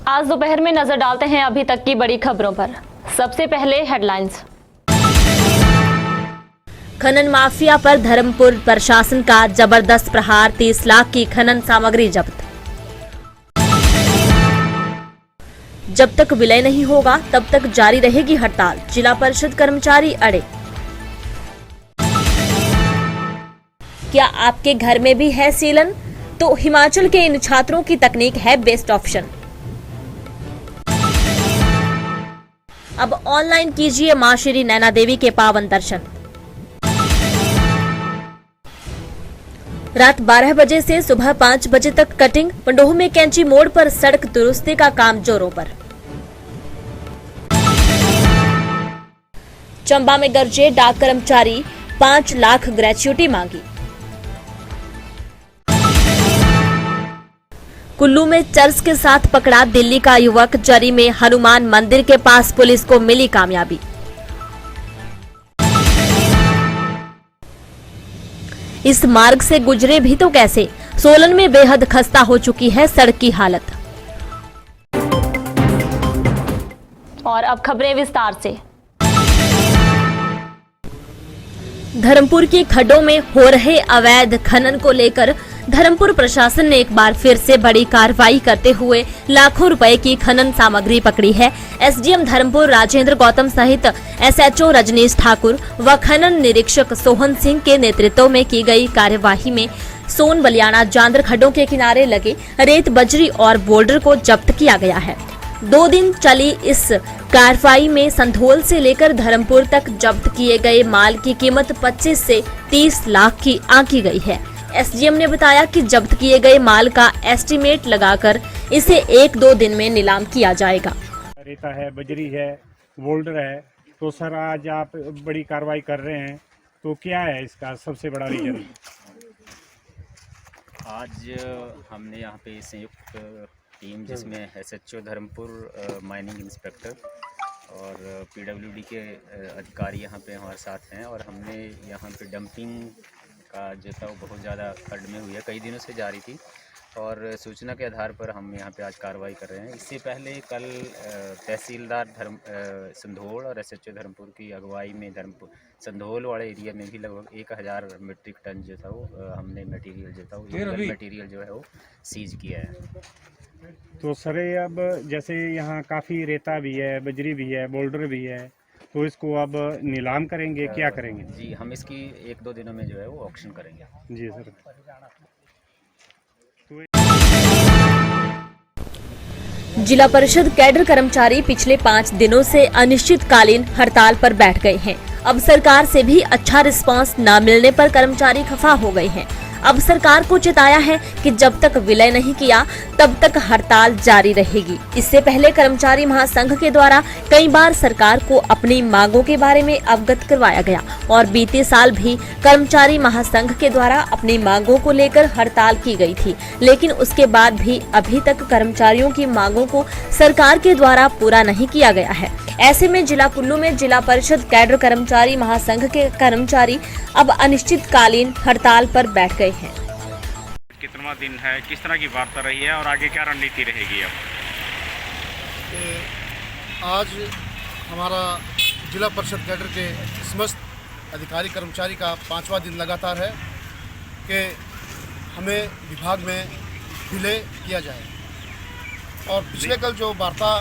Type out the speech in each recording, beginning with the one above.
आज दोपहर में नजर डालते हैं अभी तक की बड़ी खबरों पर। सबसे पहले हेडलाइंस। खनन माफिया पर धर्मपुर प्रशासन का जबरदस्त प्रहार, 30 लाख की खनन सामग्री जब्त। जब तक विलय नहीं होगा तब तक जारी रहेगी हड़ताल, जिला परिषद कर्मचारी अड़े। क्या आपके घर में भी है सीलन? तो हिमाचल के इन छात्रों की तकनीक है बेस्ट ऑप्शन। अब ऑनलाइन कीजिए मां श्री नैना देवी के पावन दर्शन। रात 12 बजे से सुबह 5 बजे तक कटिंग, पंडोह में कैंची मोड़ पर सड़क दुरुस्ती का काम जोरों पर। चंबा में गरजे डाक कर्मचारी, 5 लाख ग्रेच्युटी मांगी। कुल्लू में चर्च के साथ पकड़ा दिल्ली का युवक, जरी में हनुमान मंदिर के पास पुलिस को मिली कामयाबी। इस मार्ग से गुजरे भी तो कैसे, सोलन में बेहद खस्ता हो चुकी है सड़क की हालत। और अब खबरें विस्तार से। धर्मपुर के खड्डों में हो रहे अवैध खनन को लेकर धर्मपुर प्रशासन ने एक बार फिर से बड़ी कार्रवाई करते हुए लाखों रुपए की खनन सामग्री पकड़ी है। एसडीएम धर्मपुर राजेंद्र गौतम सहित एसएचओ रजनीश ठाकुर व खनन निरीक्षक सोहन सिंह के नेतृत्व में की गई कार्यवाही में सोन बलियाना जांदर खड्डों के किनारे लगे रेत, बजरी और बोल्डर को जब्त किया गया है। 2 दिन चली इस कार्रवाई में संधोल से लेकर धर्मपुर तक जब्त किए गए माल की कीमत 25 से 30 लाख की आंकी गई है। एसडीएम ने बताया कि जब्त किए गए माल का एस्टीमेट लगाकर इसे 1-2 दिन में नीलाम किया जाएगा। रेता है, बजरी है, बोल्डर है, तो सर आज आप बड़ी कार्रवाई कर रहे हैं, तो क्या है इसका सबसे बड़ा रीजन? आज हमने यहाँ पे संयुक्त टीम जिसमें एसएचओ धर्मपुर, माइनिंग इंस्पेक्टर और पीडब्ल्यूडी के अधिकारी यहाँ पे हमारे साथ हैं, और हमने यहाँ पे डंपिंग का जो था वो बहुत ज़्यादा खड्ड में हुई है, कई दिनों से जारी थी, और सूचना के आधार पर हम यहाँ पे आज कार्रवाई कर रहे हैं। इससे पहले कल तहसीलदार संधोल और एसएचओ धर्मपुर की अगुवाई में धर्मपुर संधोल वाले एरिया में भी लगभग 1000 मीट्रिक टन जो था वो हमने मटेरियल जो था वो इलीगल मटेरियल जो है वो सीज किया है। तो सर अब जैसे यहाँ काफ़ी रेता भी है, बजरी भी है, बोल्डर भी है, तो इसको अब नीलाम करेंगे, क्या करेंगे? जी, हम इसकी 1-2 दिनों में जो है वो ऑक्शन करेंगे। जी सर। जिला परिषद कैडर कर्मचारी पिछले 5 दिनों से अनिश्चितकालीन हड़ताल पर बैठ गए हैं। अब सरकार से भी अच्छा रिस्पांस न मिलने पर कर्मचारी खफा हो गए हैं। अब सरकार को चेताया है कि जब तक विलय नहीं किया तब तक हड़ताल जारी रहेगी। इससे पहले कर्मचारी महासंघ के द्वारा कई बार सरकार को अपनी मांगों के बारे में अवगत करवाया गया, और बीते साल भी कर्मचारी महासंघ के द्वारा अपनी मांगों को लेकर हड़ताल की गई थी, लेकिन उसके बाद भी अभी तक कर्मचारियों की मांगों को सरकार के द्वारा पूरा नहीं किया गया है। ऐसे में जिला कुल्लू में जिला परिषद कैडर कर्मचारी महासंघ के कर्मचारी अब अनिश्चितकालीन हड़ताल पर बैठ गए हैं। कितना दिन है, किस तरह की वार्ता रही है और आगे क्या रणनीति रहेगी? अब आज हमारा जिला परिषद कैडर के समस्त अधिकारी कर्मचारी का 5वां दिन लगातार है कि हमें विभाग में विलय किया जाए। और पिछले कल जो वार्ता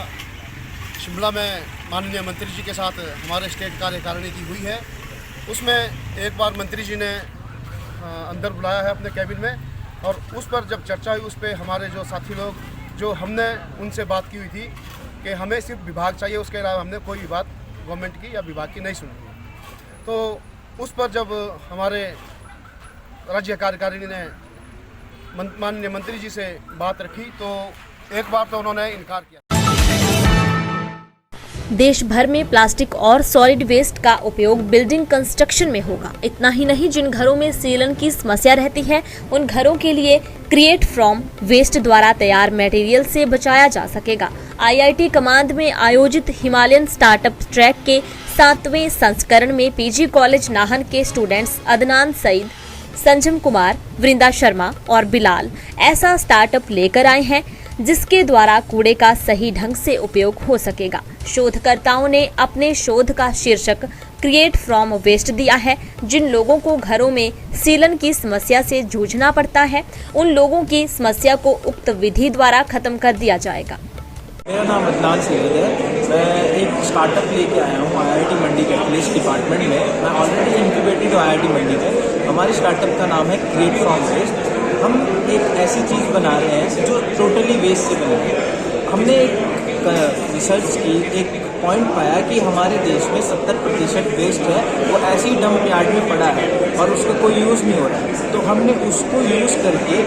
शिमला में माननीय मंत्री जी के साथ हमारे स्टेट कार्यकारिणी की हुई है, उसमें एक बार मंत्री जी ने अंदर बुलाया है अपने कैबिन में, और उस पर जब चर्चा हुई उस पर हमारे जो साथी लोग जो हमने उनसे बात की हुई थी कि हमें सिर्फ विभाग चाहिए, उसके अलावा हमने कोई भी बात गवर्नमेंट की या विभाग की नहीं सुनी है। तो उस पर जब हमारे राज्य कार्यकारिणी ने माननीय मंत्री जी से बात रखी तो एक बार तो उन्होंने इनकार किया। देश भर में प्लास्टिक और सॉलिड वेस्ट का उपयोग बिल्डिंग कंस्ट्रक्शन में होगा। इतना ही नहीं, जिन घरों में सीलन की समस्या रहती है उन घरों के लिए क्रिएट फ्रॉम वेस्ट द्वारा तैयार मटेरियल से बचाया जा सकेगा। आईआईटी कमांद में आयोजित हिमालयन स्टार्टअप ट्रैक के 7वें संस्करण में पीजी कॉलेज नाहन के स्टूडेंट्स अदनान सईद, संजम कुमार, वृंदा शर्मा और बिलाल ऐसा स्टार्टअप लेकर आए हैं जिसके द्वारा कूड़े का सही ढंग से उपयोग हो सकेगा। शोधकर्ताओं ने अपने शोध का शीर्षक क्रिएट फ्रॉम वेस्ट दिया है। जिन लोगों को घरों में सीलन की समस्या से जूझना पड़ता है, उन लोगों की समस्या को उक्त विधि द्वारा खत्म कर दिया जाएगा। मेरा नाम अदनान सैयद है। मैं एक स्टार्टअप लेके आया हूँ IIT मंडी कैटलिस्ट डिपार्टमेंट में। मैं ऑलरेडी इंक्यूबेटेड हूँ IIT मंडी में। हमारे स्टार्टअप का नाम है क्रिएट फ्रॉम वेस्ट। हम एक ऐसी चीज़ बना रहे हैं जो टोटली वेस्ट से बनी है। हमने एक रिसर्च की, एक पॉइंट पाया कि हमारे देश में 70% वेस्ट है वो ऐसे ही डंप यार्ड में पड़ा है और उसका कोई यूज़ नहीं हो रहा है। तो हमने उसको यूज़ करके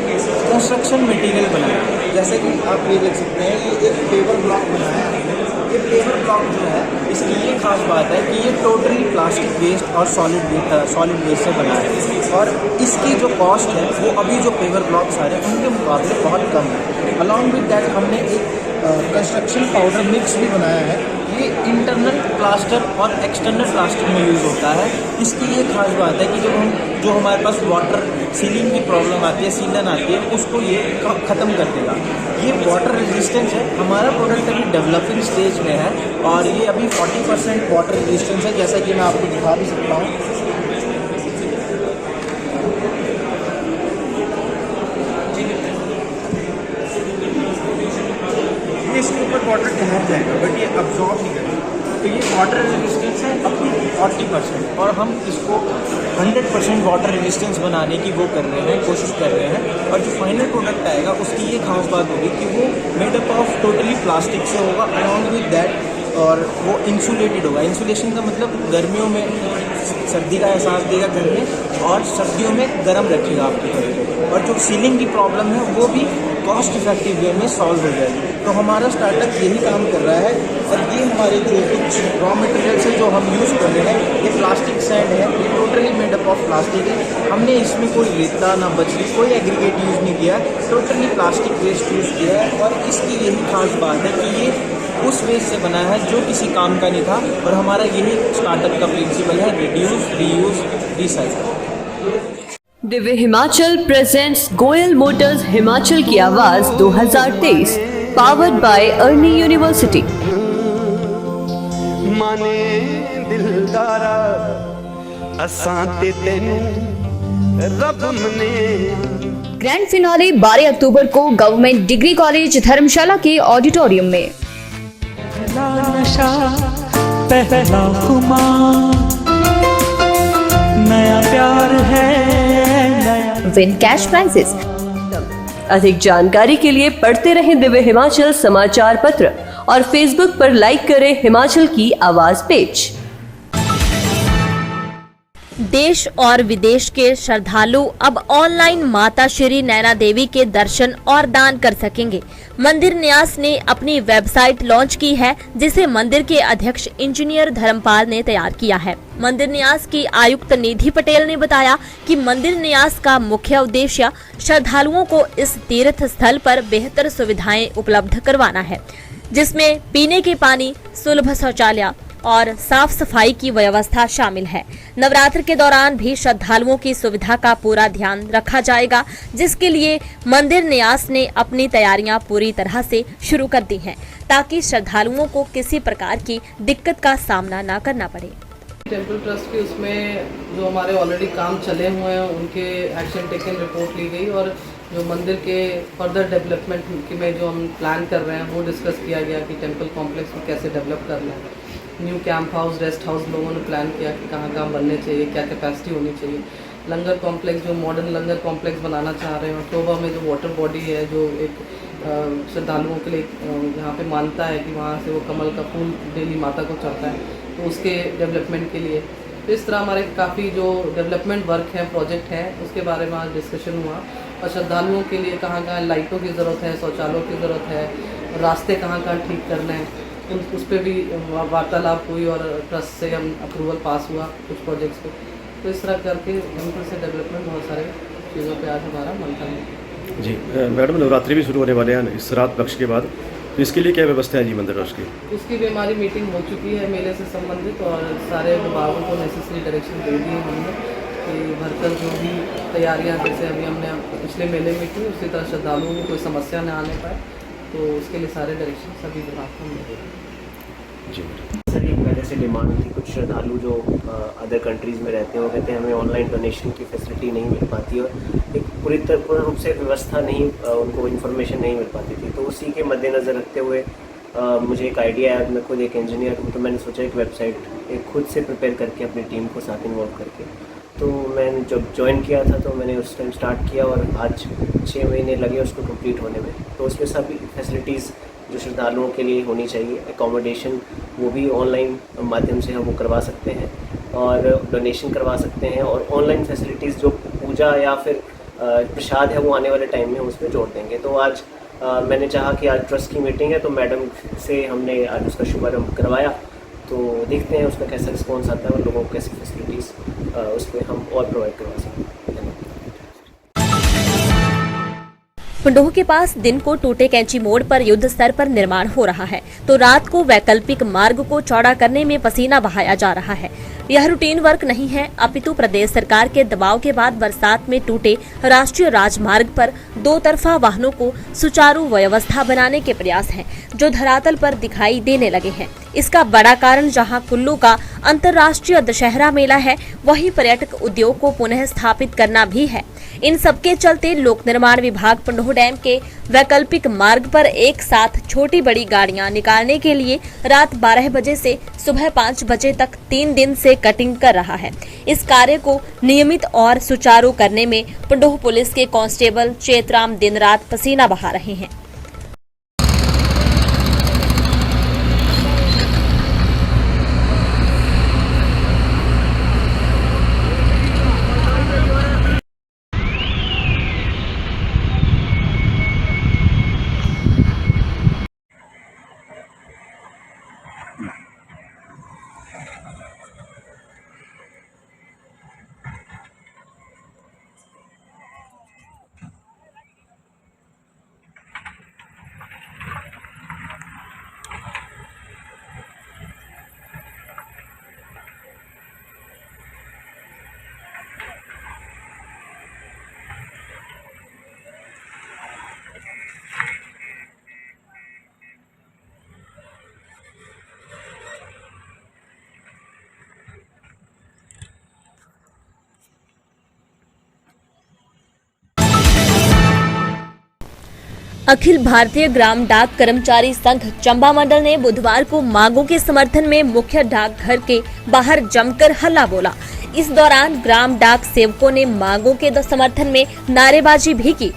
कंस्ट्रक्शन मटेरियल बनाया। जैसे कि आप ये देख सकते हैं कि एक पेवर ब्लॉक बनाया है। ये पेवर ब्लॉक जो है, इसकी ये खास बात है कि ये टोटली प्लास्टिक वेस्ट और सॉलिड वेस्ट से बना है और इसकी जो कॉस्ट है वो अभी जो पेवर ब्लॉक्स आ रहे हैं उनके मुकाबले बहुत कम है। अलॉन्ग विद दैट हमने एक कंस्ट्रक्शन पाउडर मिक्स भी बनाया है। ये इंटरनल प्लास्टर और एक्सटर्नल प्लास्टर में यूज़ होता है। इसकी ये खास बात है कि जो हमारे पास वाटर सीलिंग की प्रॉब्लम आती है, सीलन आती है, उसको ये ख़त्म कर देगा। ये वाटर रेजिस्टेंस है। हमारा प्रोडक्ट अभी डेवलपिंग स्टेज में है और ये अभी 40% वाटर रेजिस्टेंस है, जैसा कि मैं आपको दिखा भी सकता हूँ। इसके ऊपर वाटर ठहर जाएगा बट ये अब्जॉर्ब नहीं करेगा। तो ये वाटर रेजिस्टेंस है अपनी 40% और हम इसको 100% वाटर रेजिस्टेंस बनाने की वो कर रहे हैं, कोशिश कर रहे हैं। और जो फाइनल प्रोडक्ट आएगा उसकी ये खास बात होगी कि वो made up of totally plastic से होगा अलॉन्ग विद दैट, और वो इंसुलेटेड होगा। इंसुलेशन का मतलब गर्मियों में सर्दी का एहसास देगा घर में और सर्दियों में गर्म रखेगा आपके घर को। और जो सीलिंग की प्रॉब्लम है वो भी कॉस्ट इफेक्टिव वे में सॉल्व हो जाएगी। तो हमारा स्टार्टअप यही काम कर रहा है। और ये हमारे जो कुछ रॉ मटेरियल्स है जो हम यूज़ कर रहे हैं, ये प्लास्टिक सैंड है, ये totally made up of plastic है। हमने इसमें कोई रेता ना बजरी कोई एग्रीगेट यूज़ नहीं किया, टोटली प्लास्टिक वेस्ट यूज़ किया है। और इसकी यही खास बात है कि ये उस वेस्ट से बना है जो किसी काम का नहीं था। और हमारा यही स्टार्टअप का प्रिंसिपल है, reduce, reuse, recycle. Divya Himachal presents Goyal Motors Himachal की आवाज 2023, पावर्ड बाय अर्नी यूनिवर्सिटी। माने दिलदारा असां ते तैनू रब मने। ग्रैंड फिनाले 12 अक्टूबर को गवर्नमेंट डिग्री कॉलेज धर्मशाला के ऑडिटोरियम में। नशा पहला खुमार, नया प्यार है नया। Win cash prices. अधिक जानकारी के लिए पढ़ते रहें दिव्य हिमाचल समाचार पत्र और फेसबुक पर लाइक करें हिमाचल की आवाज पेज। देश और विदेश के श्रद्धालु अब ऑनलाइन माता श्री नैना देवी के दर्शन और दान कर सकेंगे। मंदिर न्यास ने अपनी वेबसाइट लॉन्च की है, जिसे मंदिर के अध्यक्ष इंजीनियर धर्मपाल ने तैयार किया है। मंदिर न्यास की आयुक्त निधि पटेल ने बताया कि मंदिर न्यास का मुख्य उद्देश्य श्रद्धालुओं को इस तीर्थ स्थल पर बेहतर सुविधाएं उपलब्ध करवाना है, जिसमें पीने के पानी, सुलभ शौचालय और साफ सफाई की व्यवस्था शामिल है। नवरात्र के दौरान भी श्रद्धालुओं की सुविधा का पूरा ध्यान रखा जाएगा, जिसके लिए मंदिर न्यास ने अपनी तैयारियां पूरी तरह से शुरू कर दी हैं, ताकि श्रद्धालुओं को किसी प्रकार की दिक्कत का सामना न करना पड़े। टेम्पल ट्रस्ट की उसमें जो हमारे ऑलरेडी काम चले हुए हैं उनके एक्शन टेकन रिपोर्ट ली गई और जो मंदिर के फर्दर डेवलपमेंट में जो हम प्लान कर रहे हैं वो डिस्कस किया गया कि टेम्पल कॉम्प्लेक्स को कैसे डेवलप करना है। New camp house, rest house लोगों ने प्लान किया कि कहाँ कहाँ बनने चाहिए, क्या कैपेसिटी होनी चाहिए। लंगर कॉम्प्लेक्स, जो मॉडर्न लंगर कॉम्प्लेक्स बनाना चाह रहे हैं। और टोबा में जो वाटर बॉडी है, जो एक श्रद्धालुओं के लिए यहाँ पे मानता है कि वहाँ से वो कमल का फूल डेली माता को चढ़ता है, तो उसके डेवलपमेंट के लिए। तो इस तरह हमारे काफ़ी जो डेवलपमेंट वर्क है, प्रोजेक्ट है, उसके बारे में आज डिस्कशन हुआ। और श्रद्धालुओं के लिए कहाँ कहाँ लाइटों की ज़रूरत है, शौचालयों की ज़रूरत है, रास्ते कहाँ कहाँ ठीक करने हैं, उस पर भी वार्तालाप हुई और ट्रस्ट से हम अप्रूवल पास हुआ कुछ प्रोजेक्ट्स पे। तो इस तरह करके मंदिर से डेवलपमेंट बहुत सारे चीज़ों पे आज हमारा मंथन है। जी मैडम, नवरात्रि भी शुरू होने वाले हैं इस रात पक्ष के बाद, तो इसके लिए क्या व्यवस्था है जी मंदिर ट्रस्ट की? उसकी भी हमारी मीटिंग हो चुकी है मेले से संबंधित, और सारे विभागों को नेसेसरी डायरेक्शन दे दिए हमने कि भरकर जो भी तैयारियाँ, जैसे अभी हमने पिछले मेले में की, उसी तरह श्रद्धालुओं को कोई समस्या न आने पाए, तो उसके लिए सारे डायरेक्शन सभी विभाग को मिले। जी सर, एक पहले से डिमांड थी, कुछ श्रद्धालु जो अदर कंट्रीज़ में रहते हैं वो कहते हैं हमें ऑनलाइन डोनेशन की फैसिलिटी नहीं मिल पाती और एक पूर्ण रूप से व्यवस्था नहीं, उनको इन्फॉर्मेशन नहीं मिल पाती थी। तो उसी के मद्देनज़र रखते हुए मुझे एक आइडिया आया। मैं खुद एक इंजीनियर हूँ, तो मैंने सोचा एक वेबसाइट एक खुद से प्रिपेयर करके अपनी टीम को साथ इन्वॉल्व करके, तो मैंने जब ज्वाइन किया था तो मैंने उस टाइम स्टार्ट किया और आज 6 महीने लगे उसको कंप्लीट होने में। तो उसमें सभी फैसिलिटीज़ जो श्रद्धालुओं के लिए होनी चाहिए, एकोमोडेशन वो भी ऑनलाइन माध्यम से हम वो करवा सकते हैं और डोनेशन करवा सकते हैं, और ऑनलाइन फैसिलिटीज़ जो पूजा या फिर प्रसाद है वो आने वाले टाइम में उसमें जोड़ देंगे। तो आज मैंने चाहा कि आज ट्रस्ट की मीटिंग है, तो मैडम से हमने आज उसका शुभारंभ करवाया। तो देखते हैं उसका कैसा रिस्पॉन्स आता है और लोगों को कैसी फैसिलिटीज़ उस पर हम और प्रोवाइड करवा सकते हैं। पंडोह के पास दिन को टूटे कैंची मोड़ पर युद्ध स्तर पर निर्माण हो रहा है, तो रात को वैकल्पिक मार्ग को चौड़ा करने में पसीना बहाया जा रहा है। यह रूटीन वर्क नहीं है, अपितु प्रदेश सरकार के दबाव के बाद बरसात में टूटे राष्ट्रीय राजमार्ग पर 2 तरफा वाहनों को सुचारू व्यवस्था बनाने के प्रयास हैं, जो धरातल पर दिखाई देने लगे हैं। इसका बड़ा कारण जहां कुल्लू का अंतर्राष्ट्रीय दशहरा मेला है, वहीं पर्यटक उद्योग को पुनः स्थापित करना भी है। इन सबके चलते लोक निर्माण विभाग पंडोह डैम के वैकल्पिक मार्ग पर एक साथ छोटी बड़ी गाड़ियां निकालने के लिए रात 12 बजे से सुबह 5 बजे तक 3 दिन से कटिंग कर रहा है। इस कार्य को नियमित और सुचारू करने में पंडोह पुलिस के कांस्टेबल चेतराम दिन रात पसीना बहा रहे हैं। अखिल भारतीय ग्राम डाक कर्मचारी संघ चंबा मंडल ने बुधवार को मांगों के समर्थन में मुख्य डाकघर के बाहर जमकर हल्ला बोला। इस दौरान ग्राम डाक सेवकों ने मांगों के समर्थन में नारेबाजी भी की।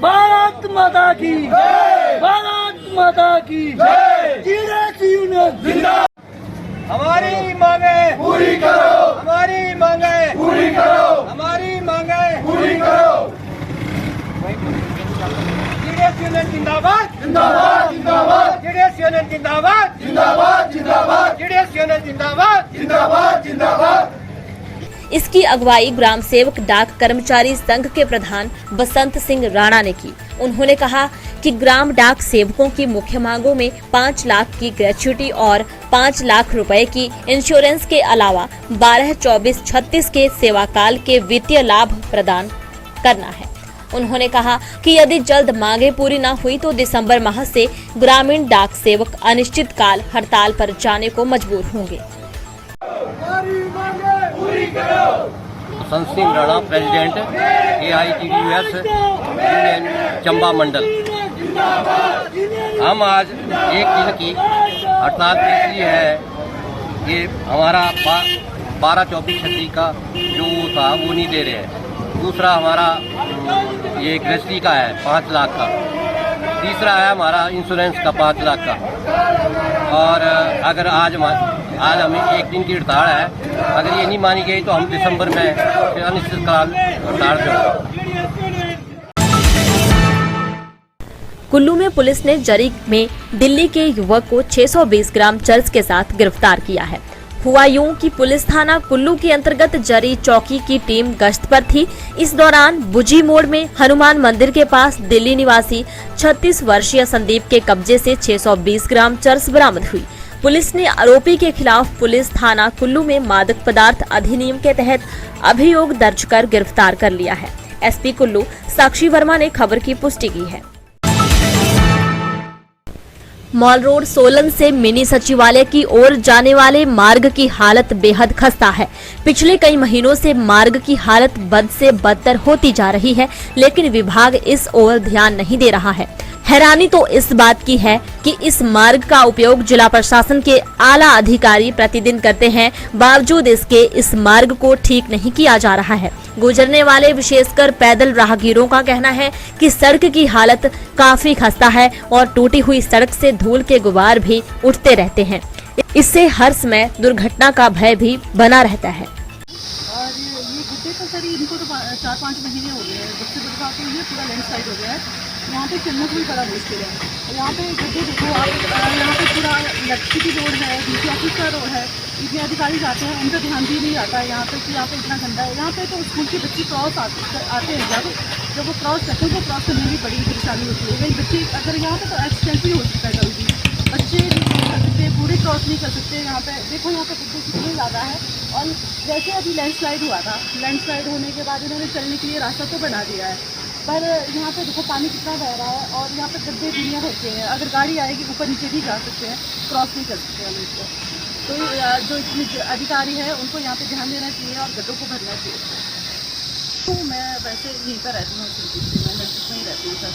भारत माता की जय, भारत माता की जय। हमारी मांगे पूरी करो, हमारी मांगे पूरी करो, हमारी मांगे पूरी करो। जेडीएस यूनियन जिंदाबाद, जिंदाबाद, जिंदाबाद। जेडीएस यूनियन जिंदाबाद, जिंदाबाद, जिंदाबाद। जेडीएस यूनियन जिंदाबाद, जिंदाबाद, जिंदाबाद। इसकी अगुवाई ग्राम सेवक डाक कर्मचारी संघ के प्रधान बसंत सिंह राणा ने की। उन्होंने कहा कि ग्राम डाक सेवकों की मुख्य मांगों में 5 लाख की ग्रेच्युटी और 5 लाख रुपए की इंश्योरेंस के अलावा 12, 24, 36 के सेवाकाल के वित्तीय लाभ प्रदान करना है। उन्होंने कहा कि यदि जल्द मांगे पूरी न हुई तो दिसंबर माह से ग्रामीण डाक सेवक अनिश्चितकाल हड़ताल पर जाने को मजबूर होंगे। Basant Singh Rana, president AITDUS union Chamba Mandal. हम आज एक दिन की हड़ताल इसलिए है कि हमारा 12, 24, 36 का जो था वो नहीं दे रहे हैं। दूसरा हमारा ये ग्रेजुटी का है 5 लाख का। तीसरा है हमारा इंश्योरेंस का 5 लाख का। और अगर आज हमें एक दिन की हड़ताल है, अगर ये नहीं मानी गई तो हम दिसंबर में फिर अनिश्चितकाल हड़ताल पे होगा। कुल्लू में पुलिस ने जरी में दिल्ली के युवक को 620 ग्राम चर्च के साथ गिरफ्तार किया है। हुआ यूं कि पुलिस थाना कुल्लू के अंतर्गत जरी चौकी की टीम गश्त पर थी। इस दौरान बुजी मोड़ में हनुमान मंदिर के पास दिल्ली निवासी 36 वर्षीय संदीप के कब्जे से 620 ग्राम चर्च बरामद हुई। पुलिस ने आरोपी के खिलाफ पुलिस थाना कुल्लू में मादक पदार्थ अधिनियम के तहत अभियोग दर्ज कर गिरफ्तार कर लिया है। एसपी कुल्लू साक्षी वर्मा ने खबर की पुष्टि की है। मॉल रोड सोलन से मिनी सचिवालय की ओर जाने वाले मार्ग की हालत बेहद खस्ता है। पिछले कई महीनों से मार्ग की हालत बद से बदतर होती जा रही है, लेकिन विभाग इस ओर ध्यान नहीं दे रहा है। हैरानी तो इस बात की है कि इस मार्ग का उपयोग जिला प्रशासन के आला अधिकारी प्रतिदिन करते हैं, बावजूद इसके इस मार्ग को ठीक नहीं किया जा रहा है। गुजरने वाले विशेषकर पैदल राहगीरों का कहना है कि सड़क की हालत काफी खस्ता है और टूटी हुई सड़क से धूल के गुबार भी उठते रहते हैं। इससे हर समय दुर्घटना का भय भी बना रहता है। और ये गुड्डे तो सर इनको तो 4-5 महीने हो गए हैं, जब से बदलाव के लिए पूरा लैंडस्लाइड हो गया है। यहाँ पे चलना भी बड़ा मुश्किल है। यहाँ पे गड्ढे देखो आप, यहाँ पे पूरा इलेक्ट्रिसिटी रोड है, डीसी ऑफिस का रोड है, इतने अधिकारी जाते हैं, उनका ध्यान भी नहीं आता है यहाँ पे कि यहाँ पे इतना गंदा है। यहाँ पे तो स्कूल के बच्चे क्रॉस आते हैं, जब वो क्रॉस करते हैं तो क्रॉस करने में बड़ी परेशानी होती है। कई बच्चे अगर यहाँ पे तो एक्सीडेंट भी हो सकता है, कभी बच्चे नहीं कर सकते, पूरे क्रॉस नहीं कर सकते। यहाँ पे देखो, यहाँ पे गड्ढे कितने ज़्यादा है। और जैसे अभी लैंडस्लाइड हुआ था, लैंडस्लाइड होने के बाद इन्होंने चलने के लिए रास्ता तो बना दिया है, पर यहाँ पे देखो पानी कितना बह रहा है और यहाँ पे गड्ढे दुनिया भर के हैं। अगर गाड़ी आएगी ऊपर नीचे भी जा सकते हैं, क्रॉस नहीं कर सकते हम इसको। तो जो इसमें अधिकारी है उनको यहाँ पे ध्यान देना चाहिए और गड्ढों को भरना चाहिए। तो मैं वैसे यहीं पर रहती हूँ, मैं नजदीक में ही रहती हूँ सर।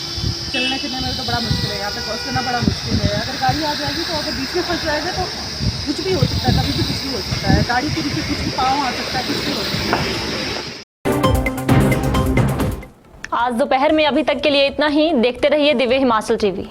चलने फिरने में तो बड़ा मुश्किल है, यहाँ पे क्रॉस करना बड़ा मुश्किल है। अगर गाड़ी आ जाएगी तो अगर बीच में फंस जाएगा तो कुछ भी हो सकता है, कभी भी कुछ भी हो सकता है। गाड़ी के नीचे कुछ भी पाँव आ सकता है, कुछ भी हो सकता है। आज दोपहर में अभी तक के लिए इतना ही। देखते रहिए दिव्य हिमाचल टीवी।